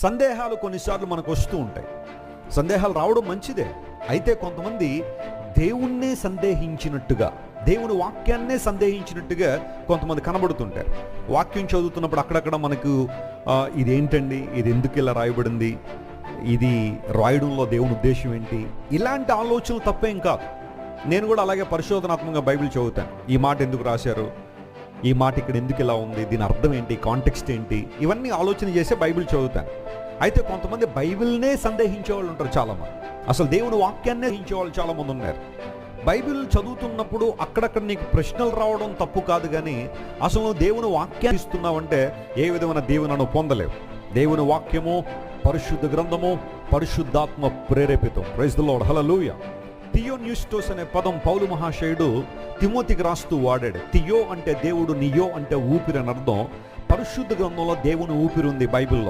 సందేహాలు కొన్నిసార్లు మనకు వస్తూ ఉంటాయి. సందేహాలు రావడం మంచిదే. అయితే కొంతమంది దేవుణ్ణే సందేహించినట్టుగా, దేవుని వాక్యాన్నే సందేహించినట్టుగా కొంతమంది కనబడుతుంటారు. వాక్యం చదువుతున్నప్పుడు అక్కడక్కడ మనకు ఇదేంటండి, ఇది ఎందుకు ఇలా రాయబడింది, ఇది రాయడంలో దేవుని ఉద్దేశం ఏంటి, ఇలాంటి ఆలోచనలు తప్పేం కాదు. నేను కూడా అలాగే పరిశోధనాత్మకంగా బైబిల్ చదువుతాను. ఈ మాట ఎందుకు రాశారు, ఈ మాట ఇక్కడ ఎందుకు ఇలా ఉంది, దీని అర్థం ఏంటి, కాంటెక్స్ట్ ఏంటి, ఇవన్నీ ఆలోచన చేసే బైబిల్ చదువుతాను. అయితే కొంతమంది బైబిల్నే సందేహించే వాళ్ళు ఉంటారు చాలామంది. అసలు దేవుని వాక్యాన్నే సందేహించే వాళ్ళు చాలామంది ఉన్నారు. బైబిల్ చదువుతున్నప్పుడు అక్కడక్కడ నీకు ప్రశ్నలు రావడం తప్పు కాదు, కానీ అసలు నువ్వు దేవుని వాక్యాన్ని ఇస్తున్నావంటే ఏ విధమైన దీవెనను పొందలేవు. దేవుని వాక్యము పరిశుద్ధ గ్రంథము, పరిశుద్ధాత్మ ప్రేరేపితం. ప్రైజ్ ది లార్డ్, హల్లెలూయా. థియోన్యూస్టోస్ అనే పదం పౌలు మహాశయుడు తిమోతికి రాస్తూ వాడాడు. థియో అంటే దేవుడు, నియో అంటే ఊపిరి అని అర్థం. పరిశుద్ధ గ్రంథంలో దేవుని ఊపిరి ఉంది బైబిల్లో.